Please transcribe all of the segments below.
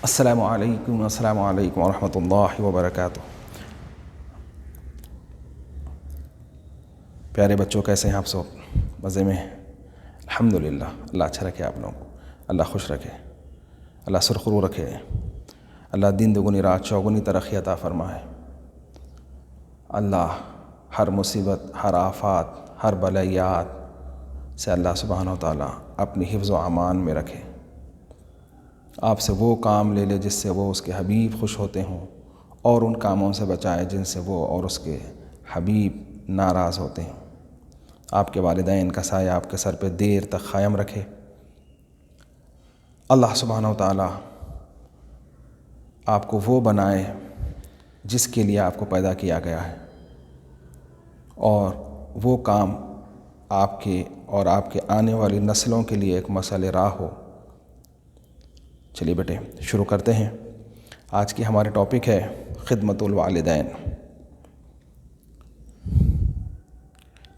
السلام علیکم ورحمۃ اللہ وبرکاتہ۔ پیارے بچوں، کیسے ہیں آپ سب؟ مزے میں؟ الحمدللہ، اللہ اچھا رکھے آپ لوگوں کو، اللہ خوش رکھے، اللہ سرخرو رکھے، اللہ دن دگنی رات چوگنی ترقی عطا فرمائے۔ اللہ ہر مصیبت، ہر آفات، ہر بلیات سے اللہ سبحانہ و تعالیٰ اپنی حفظ و امان میں رکھے۔ آپ سے وہ کام لے لے جس سے وہ اس کے حبیب خوش ہوتے ہوں، اور ان کاموں سے بچائے جن سے وہ اور اس کے حبیب ناراض ہوتے ہیں۔ آپ کے والدین کا سایہ آپ کے سر پہ دیر تک قائم رکھے۔ اللہ سبحانہ و تعالیٰ آپ کو وہ بنائے جس کے لیے آپ کو پیدا کیا گیا ہے، اور وہ کام آپ کے اور آپ کے آنے والی نسلوں کے لیے ایک مسئلہ راہ ہو۔ چلیے بیٹے، شروع کرتے ہیں۔ آج کی ہماری ٹاپک ہے خدمت الوالدین،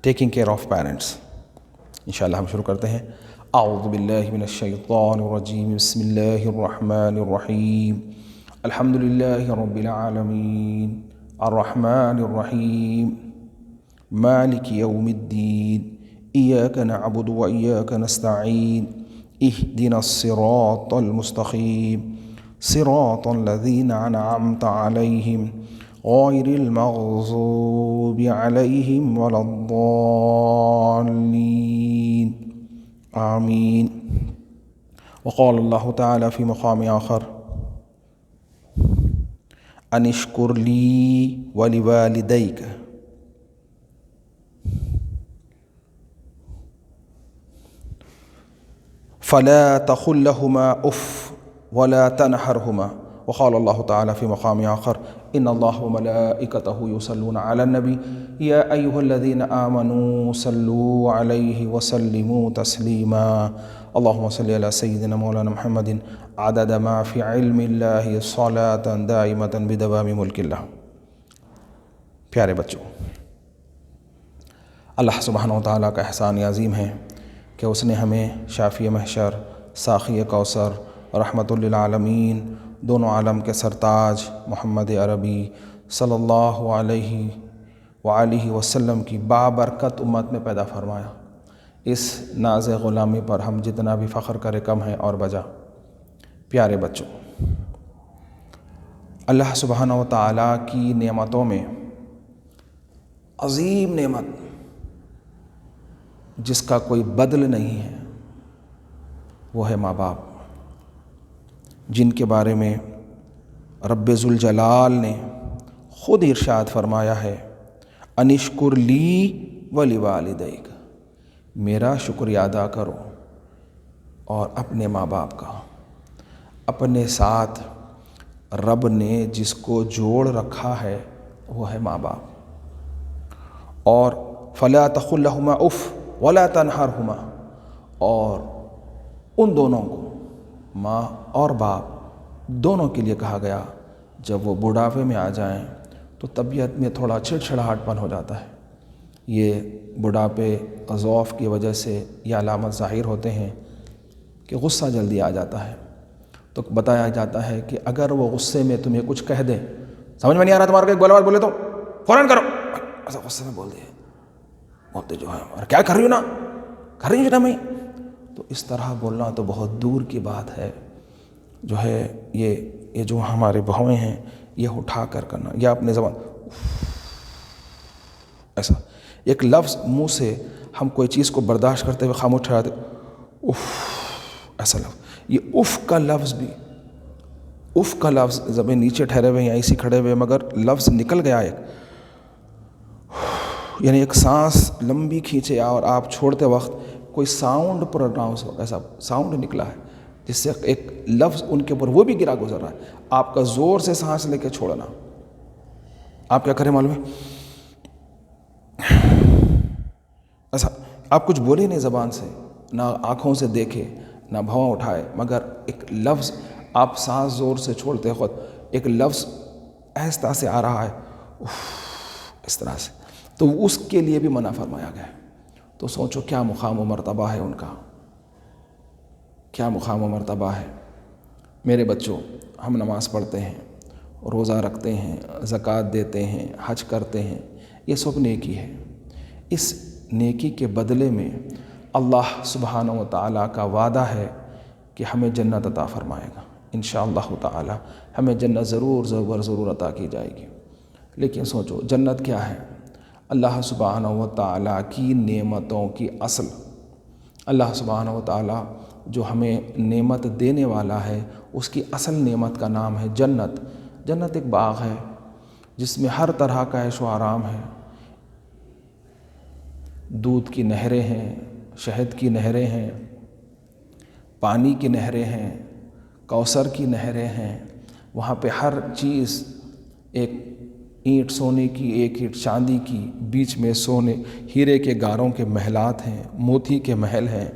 ٹیکنگ کیئر آف پیرنٹس۔ انشاءاللہ ہم شروع کرتے ہیں۔ اعوذ باللہ من الشیطان الرجیم، بسم اللہ الرحمن الرحیم، الحمدللہ رب العالمین، الرحمن الرحیم، مالک یوم الدین، ایاک نعبد و ایاک نستعین، اہدنا الصراط المستقیم، صراط الذین انعمت علیہم غیر المغضوب علیہم ولا الضالین، آمین۔ وقال اللہ تعالی فی مقام آخر، ان اشکر لی ولوالدیک، فلا تقل لهما اف ولا تنهرهما۔ وقال الله تعالى في مقام آخر، ان الله وملائكته يصلون على النبي يا ايها الذين آمنوا صلوا عليه وسلموا تسليما۔ اللهم صل على سيدنا مولانا محمد عدد ما في علم الله صلاة دائمة بدوام ملك الله۔ پیارے بچوں، اللہ سبحانہ و تعالیٰ کا احسان عظیم ہے کہ اس نے ہمیں شافی محشر، ساقی کوثر، رحمت للعالمین، دونوں عالم کے سرتاج محمد عربی صلی اللہ علیہ وآلہ وسلم کی بابرکت امت میں پیدا فرمایا۔ اس ناز غلامی پر ہم جتنا بھی فخر کرے کم ہے اور بجا۔ پیارے بچوں، اللہ سبحانہ و تعالیٰ کی نعمتوں میں عظیم نعمت جس کا کوئی بدل نہیں ہے وہ ہے ماں باپ، جن کے بارے میں رب ذوالجلال نے خود ارشاد فرمایا ہے، ان اشکر لی ولوالدیک، میرا شکریہ ادا کرو اور اپنے ماں باپ کا۔ اپنے ساتھ رب نے جس کو جوڑ رکھا ہے وہ ہے ماں باپ۔ اور فلا تقل لهما اف ولا تنہرہما، اور ان دونوں کو، ماں اور باپ دونوں کے لیے کہا گیا جب وہ بڑھاپے میں آ جائیں تو طبیعت میں تھوڑا چھڑچھڑاہٹ پن ہو جاتا ہے۔ یہ بڑھاپے ضعف کی وجہ سے یہ علامت ظاہر ہوتے ہیں کہ غصہ جلدی آ جاتا ہے، تو بتایا جاتا ہے کہ اگر وہ غصے میں تمہیں کچھ کہہ دیں، سمجھ میں نہیں آ رہا تمہارے کو، ایک بولے بولے تو فوراً کرو، ایسا غصے میں بول دے، بولتے جو ہے اور کیا کر رہی ہو نا، کر رہی ہوں نا میں، تو اس طرح بولنا تو بہت دور کی بات ہے۔ جو ہے یہ جو ہمارے بہویں ہیں یہ اٹھا کر کرنا، یا اپنے زبان ایسا ایک لفظ منہ سے ہم کوئی چیز کو برداشت کرتے ہوئے خاموش ٹھہراتے، اف، ایسا لفظ، یہ اف کا لفظ بھی، اف کا لفظ زبیں نیچے ٹھہرے ہوئے یا ایسی کھڑے ہوئے مگر لفظ نکل گیا ایک، یعنی ایک سانس لمبی کھینچے اور آپ چھوڑتے وقت کوئی ساؤنڈ پروناؤنس ہو، ایسا ساؤنڈ نکلا ہے جس سے ایک لفظ ان کے اوپر وہ بھی گرا گزر رہا ہے، آپ کا زور سے سانس لے کے چھوڑنا۔ آپ کیا کریں معلوم ہے؟ ایسا آپ کچھ بولے نہیں زبان سے، نہ آنکھوں سے دیکھے، نہ بھواں اٹھائے، مگر ایک لفظ آپ سانس زور سے چھوڑتے وقت ایک لفظ آہستہ سے آ رہا ہے، اس طرح سے، تو اس کے لیے بھی منع فرمایا گیا ہے۔ تو سوچو کیا مقام و مرتبہ ہے ان کا، کیا مقام و مرتبہ ہے۔ میرے بچوں، ہم نماز پڑھتے ہیں، روزہ رکھتے ہیں، زکوٰۃ دیتے ہیں، حج کرتے ہیں، یہ سب نیکی ہے۔ اس نیکی کے بدلے میں اللہ سبحانہ و تعالیٰ کا وعدہ ہے کہ ہمیں جنت عطا فرمائے گا۔ انشاءاللہ تعالیٰ ہمیں جنت ضرور عطا کی جائے گی۔ لیکن سوچو، جنت کیا ہے؟ اللہ سبحانہ و تعالیٰ کی نعمتوں کی اصل۔ اللہ سبحانہ و تعالیٰ جو ہمیں نعمت دینے والا ہے، اس کی اصل نعمت کا نام ہے جنت۔ جنت ایک باغ ہے جس میں ہر طرح کا عیش و آرام ہے۔ دودھ کی نہریں ہیں، شہد کی نہریں ہیں، پانی کی نہریں ہیں، کوثر کی نہریں ہیں۔ وہاں پہ ہر چیز، ایک اینٹ سونے کی، ایک اینٹ چاندی کی، بیچ میں سونے ہیرے کے گاروں کے محلات ہیں، موتی کے محل ہیں،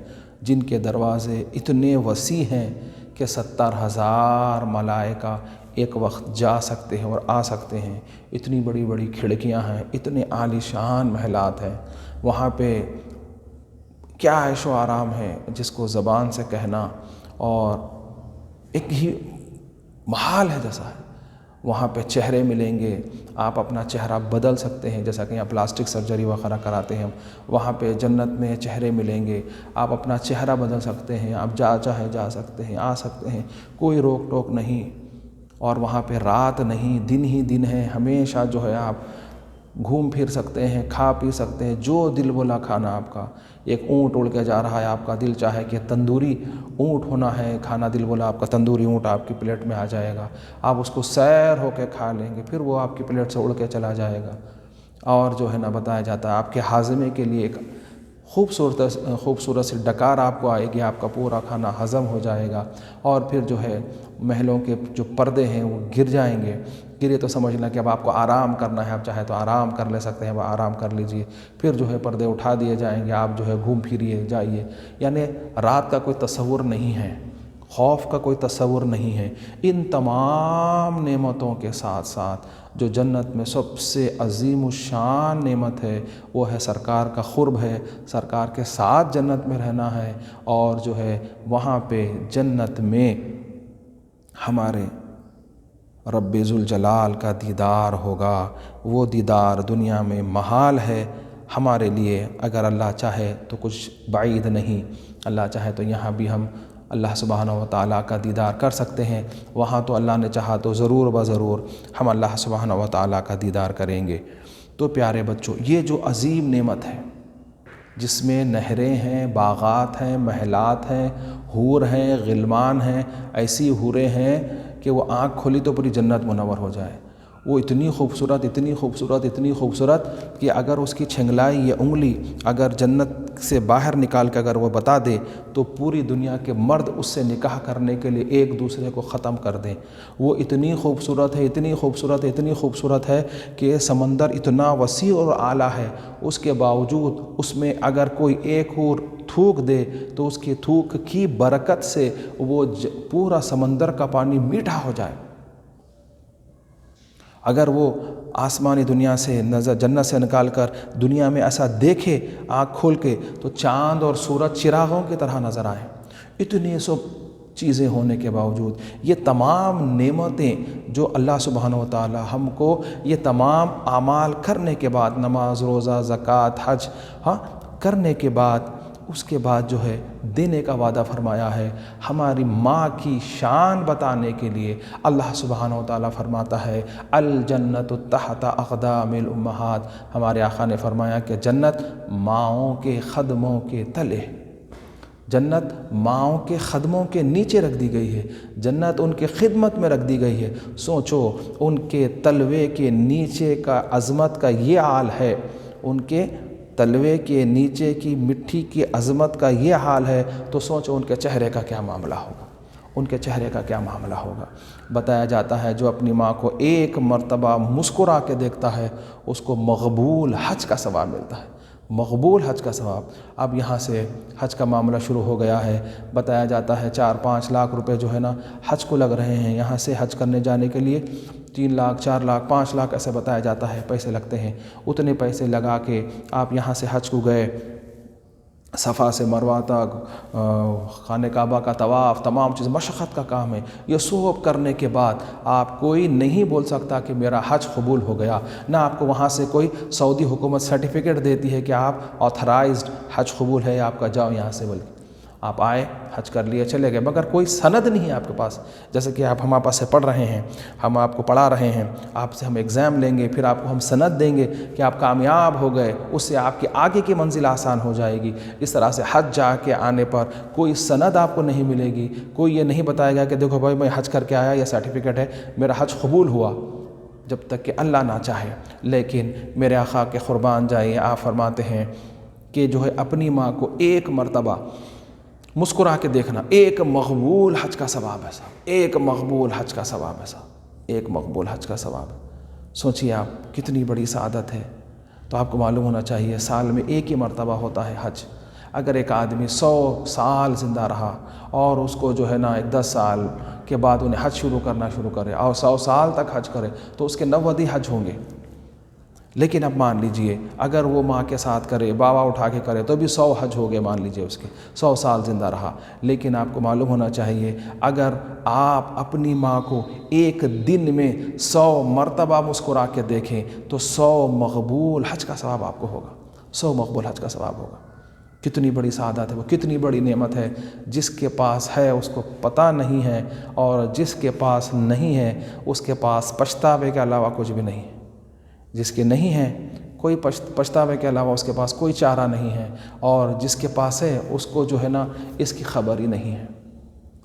جن کے دروازے اتنے وسیع ہیں کہ 70,000 ملائکہ ایک وقت جا سکتے ہیں اور آ سکتے ہیں۔ اتنی بڑی بڑی کھڑکیاں ہیں، اتنے عالی شان محلات ہیں۔ وہاں پہ کیا عیش و آرام ہے جس کو زبان سے کہنا اور ایک ہی محال ہے جیسا ہے۔ وہاں پہ چہرے ملیں گے، آپ اپنا چہرہ بدل سکتے ہیں، جیسا کہ یہاں پلاسٹک سرجری وغیرہ کراتے ہیں ہم، وہاں پہ جنت میں چہرے ملیں گے، آپ اپنا چہرہ بدل سکتے ہیں، آپ چاہے جا سکتے ہیں، آ سکتے ہیں، کوئی روک ٹوک نہیں۔ اور وہاں پہ رات نہیں، دن ہی دن ہے، ہمیشہ جو ہے آپ گھوم پھر سکتے ہیں، کھا پی سکتے ہیں، جو دل بولا کھانا آپ کا۔ ایک اونٹ اڑ کے جا رہا ہے، آپ کا دل چاہے کہ تندوری اونٹ ہونا ہے کھانا، دل بولا آپ کا تندوری اونٹ آپ کی پلیٹ میں آ جائے گا، آپ اس کو سیر ہو کے کھا لیں گے، پھر وہ آپ کی پلیٹ سے اڑ کے چلا جائے گا۔ اور جو ہے نا بتایا جاتا ہے آپ کے ہاضمے کے لیے ایک خوبصورت سی ڈکار آپ کو آئے گی، آپ کا پورا کھانا ہضم ہو جائے گا۔ اور پھر جو ہے محلوں کے جو پردے ہیں وہ گر جائیں گے، گرے تو سمجھنا کہ اب آپ کو آرام کرنا ہے، آپ چاہے تو آرام کر لے سکتے ہیں، وہ آرام کر لیجئے۔ پھر جو ہے پردے اٹھا دیے جائیں گے، آپ جو ہے گھوم پھریے جائیے۔ یعنی رات کا کوئی تصور نہیں ہے، خوف کا کوئی تصور نہیں ہے۔ ان تمام نعمتوں کے ساتھ ساتھ جو جنت میں سب سے عظیم الشان نعمت ہے وہ ہے سرکار کا قرب ہے، سرکار کے ساتھ جنت میں رہنا ہے۔ اور جو ہے وہاں پہ جنت میں ہمارے رب ذوالجلال کا دیدار ہوگا۔ وہ دیدار دنیا میں محال ہے ہمارے لیے، اگر اللہ چاہے تو کچھ بعید نہیں۔ اللہ چاہے تو یہاں بھی ہم اللہ سبحانہ و تعالیٰ کا دیدار کر سکتے ہیں، وہاں تو اللہ نے چاہا تو ضرور بضرور ہم اللہ سبحانہ و تعالیٰ کا دیدار کریں گے۔ تو پیارے بچوں، یہ جو عظیم نعمت ہے جس میں نہریں ہیں، باغات ہیں، محلات ہیں، حور ہیں، غلمان ہیں، ایسی حوریں ہیں کہ وہ آنکھ کھولی تو پوری جنت منور ہو جائے۔ وہ اتنی خوبصورت، اتنی خوبصورت، اتنی خوبصورت کہ اگر اس کی چھنگلائی یا انگلی اگر جنت سے باہر نکال کے اگر وہ بتا دے تو پوری دنیا کے مرد اس سے نکاح کرنے کے لیے ایک دوسرے کو ختم کر دیں۔ وہ اتنی خوبصورت ہے، اتنی خوبصورت ہے، اتنی خوبصورت ہے کہ سمندر اتنا وسیع اور اعلیٰ ہے، اس کے باوجود اس میں اگر کوئی ایک حور تھوک دے تو اس کی تھوک کی برکت سے وہ پورا سمندر کا پانی میٹھا ہو جائے۔ اگر وہ آسمانی دنیا سے نظر جنت سے نکال کر دنیا میں ایسا دیکھے آنکھ کھول کے تو چاند اور سورج چراغوں کی طرح نظر آئیں۔ اتنی سب چیزیں ہونے کے باوجود یہ تمام نعمتیں جو اللہ سبحانہ و تعالی ہم کو یہ تمام اعمال کرنے کے بعد، نماز، روزہ، زکوٰۃ، حج کرنے کے بعد، اس کے بعد جو ہے دینے کا وعدہ فرمایا ہے۔ ہماری ماں کی شان بتانے کے لیے اللہ سبحانہ و تعالیٰ فرماتا ہے الجنت تحت اقدام الامہات۔ ہمارے آقا نے فرمایا کہ جنت ماؤں کے قدموں کے تلے، جنت ماؤں کے قدموں کے نیچے رکھ دی گئی ہے، جنت ان کے خدمت میں رکھ دی گئی ہے۔ سوچو ان کے تلوے کے نیچے کا عظمت کا یہ حال ہے، ان کے تلوے کے نیچے کی مٹی کی عظمت کا یہ حال ہے، تو سوچو ان کے چہرے کا کیا معاملہ ہوگا، ان کے چہرے کا کیا معاملہ ہوگا۔ بتایا جاتا ہے جو اپنی ماں کو ایک مرتبہ مسکرا کے دیکھتا ہے اس کو مقبول حج کا ثواب ملتا ہے، مقبول حج کا ثواب۔ اب یہاں سے حج کا معاملہ شروع ہو گیا ہے۔ بتایا جاتا ہے 4-5 لاکھ روپے جو ہے نا حج کو لگ رہے ہیں، یہاں سے حج کرنے جانے کے لیے 3 لاکھ 4 لاکھ 5 لاکھ ایسے بتایا جاتا ہے پیسے لگتے ہیں۔ اتنے پیسے لگا کے آپ یہاں سے حج کو گئے، صفا سے مروہ تک، خانہ کعبہ کا طواف، تمام چیز مشقت کا کام ہے۔ یہ سب کرنے کے بعد آپ کوئی نہیں بول سکتا کہ میرا حج قبول ہو گیا، نہ آپ کو وہاں سے کوئی سعودی حکومت سرٹیفکیٹ دیتی ہے کہ آپ آتھرائزڈ حج قبول ہے آپ کا، جاؤ یہاں سے، بلکہ آپ آئے، حج کر لیے، چلے گئے، مگر کوئی سند نہیں ہے آپ کے پاس۔ جیسے کہ آپ ہمارے پاس سے پڑھ رہے ہیں، ہم آپ کو پڑھا رہے ہیں، آپ سے ہم ایگزام لیں گے، پھر آپ کو ہم سند دیں گے کہ آپ کامیاب ہو گئے، اس سے آپ کی آگے کی منزل آسان ہو جائے گی۔ اس طرح سے حج جا کے آنے پر کوئی سند آپ کو نہیں ملے گی، کوئی یہ نہیں بتائے گا کہ دیکھو بھائی میں حج کر کے آیا، یہ سرٹیفکیٹ ہے، میرا حج قبول ہوا، جب تک کہ اللہ نہ چاہے۔ لیکن میرے آقا کے قربان جائیں، آپ فرماتے ہیں کہ جو ہے اپنی ماں کو ایک مرتبہ مسکرا کے دیکھنا، ایک مقبول حج کا ثواب ہے صاحب، ایک مقبول حج کا ثواب ہے صاحب، ایک مقبول حج کا ثواب ہے۔ سوچیے آپ کتنی بڑی سعادت ہے۔ تو آپ کو معلوم ہونا چاہیے سال میں ایک ہی مرتبہ ہوتا ہے حج۔ اگر ایک آدمی 100 سال زندہ رہا اور اس کو جو ہے نا 10 سال کے بعد انہیں حج کرنا شروع کرے اور 100 سال تک حج کرے تو اس کے 90 حج ہوں گے۔ لیکن اب مان لیجئے اگر وہ ماں کے ساتھ کرے، بابا اٹھا کے کرے، تو بھی 100 حج ہو گئے، مان لیجئے اس کے 100 سال زندہ رہا۔ لیکن آپ کو معلوم ہونا چاہیے اگر آپ اپنی ماں کو ایک دن میں 100 مرتبہ مسکرا کے دیکھیں تو 100 مقبول حج کا ثواب آپ کو ہوگا، 100 مقبول حج کا ثواب ہوگا۔ کتنی بڑی سعادت ہے وہ، کتنی بڑی نعمت ہے۔ جس کے پاس ہے اس کو پتہ نہیں ہے، اور جس کے پاس نہیں ہے اس کے پاس پچھتاوے کے علاوہ کچھ بھی نہیں ہے۔ جس کے نہیں ہے کوئی پچھتاوے کے علاوہ اس کے پاس کوئی چارہ نہیں ہے، اور جس کے پاس ہے اس کو جو ہے نا اس کی خبر ہی نہیں ہے۔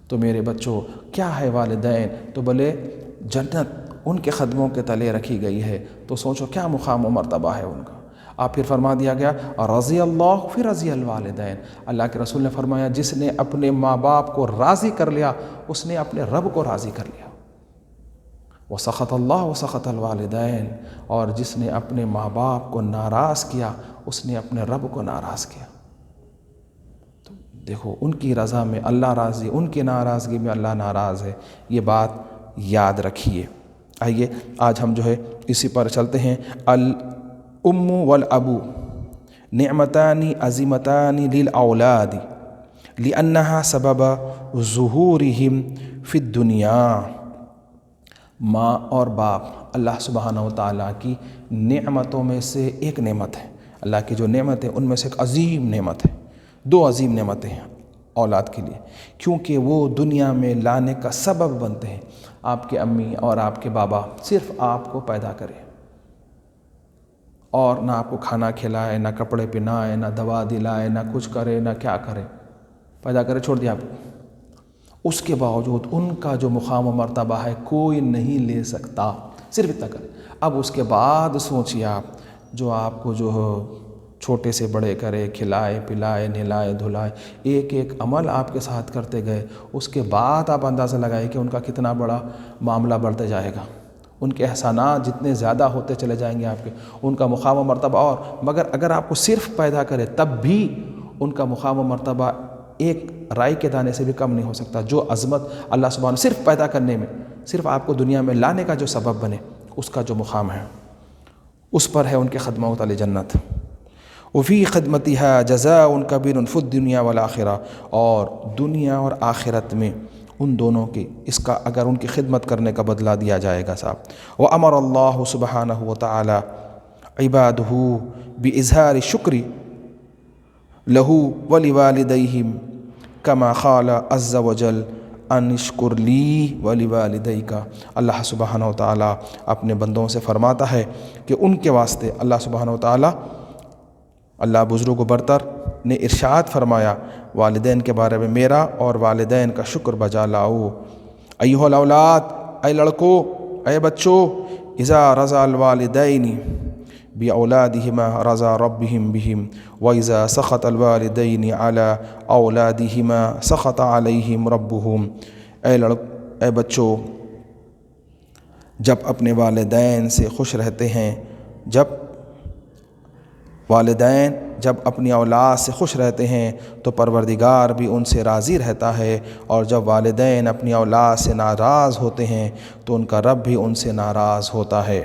تو میرے بچوں کیا ہے والدین؟ تو بھلے جنت ان کے قدموں کے تلے رکھی گئی ہے، تو سوچو کیا مقام و مرتبہ ہے ان کا۔ آپ پھر فرما دیا گیا رضی اللہ پھر رضی الوالدین۔ اللہ کے رسول نے فرمایا جس نے اپنے ماں باپ کو راضی کر لیا اس نے اپنے رب کو راضی کر لیا۔ وسخط اللہ وسخط الوالدین، اور جس نے اپنے ماں باپ کو ناراض کیا اس نے اپنے رب کو ناراض کیا۔ تو دیکھو ان کی رضا میں اللہ راضی، ان کی ناراضگی میں اللہ ناراض ہے، یہ بات یاد رکھیے۔ آئیے آج ہم جو ہے اسی پر چلتے ہیں۔ الام والابو نعمتان عظیمتان للاولاد لانها سبب ظہورہم فی الدنیا۔ ماں اور باپ اللہ سبحانہ و تعالیٰ کی نعمتوں میں سے ایک نعمت ہے۔ اللہ کی جو نعمت ہے ان میں سے ایک عظیم نعمت ہے، 2 عظیم نعمتیں ہیں اولاد کے لیے، کیونکہ وہ دنیا میں لانے کا سبب بنتے ہیں۔ آپ کے امی اور آپ کے بابا صرف آپ کو پیدا کرے اور نہ آپ کو کھانا کھلائے، نہ کپڑے پہنائے، نہ دوا دلائے، نہ کچھ کرے، نہ کیا کرے، پیدا کرے چھوڑ دیا آپ کو۔ اس کے باوجود ان کا جو مقام و مرتبہ ہے کوئی نہیں لے سکتا، صرف اتنا کرے۔ اب اس کے بعد سوچیے آپ جو آپ کو جو چھوٹے سے بڑے کرے، کھلائے پلائے، نہلائے دھلائے، ایک ایک عمل آپ کے ساتھ کرتے گئے، اس کے بعد آپ اندازہ لگائیں کہ ان کا کتنا بڑا معاملہ بڑھتے جائے گا۔ ان کے احسانات جتنے زیادہ ہوتے چلے جائیں گے آپ کے، ان کا مقام و مرتبہ اور مگر اگر آپ کو صرف پیدا کرے تب بھی ان کا مقام و مرتبہ ایک رائی کے دانے سے بھی کم نہیں ہو سکتا۔ جو عظمت اللہ سبحانہ صرف پیدا کرنے میں، صرف آپ کو دنیا میں لانے کا جو سبب بنے، اس کا جو مقام ہے اس پر ہے ان کے خدمہ تعالی جنت۔ وفی خدمتها جزاء کبیر فی الدنیا والآخرہ، اور دنیا اور آخرت میں ان دونوں کی اس کا اگر ان کی خدمت کرنے کا بدلہ دیا جائے گا صاحب۔ وامر اللہ سبحانہ وتعالی عبادہ باظہار الشکر لہ ولوالدیہم کما قال عز وجل ان اشکر لی ولوالدیک۔ اللہ سبحانہ وتعالی اپنے بندوں سے فرماتا ہے کہ ان کے واسطے اللہ سبحانہ وتعالی، اللہ بزرگ و برتر نے ارشاد فرمایا والدین کے بارے میں، میرا اور والدین کا شکر بجا لاؤ۔ ایھا الاولاد، اے لڑکو، اے بچو، اذا رضا الوالدین باولادہما رضا ربہم بہم، واذا سخط الوالدین علی اولادہما سخط علیہم ربہم۔ اے بچو، جب اپنے والدین سے خوش رہتے ہیں، جب والدین جب اپنی اولاد سے خوش رہتے ہیں تو پروردگار بھی ان سے راضی رہتا ہے، اور جب والدین اپنی اولاد سے ناراض ہوتے ہیں تو ان کا رب بھی ان سے ناراض ہوتا ہے۔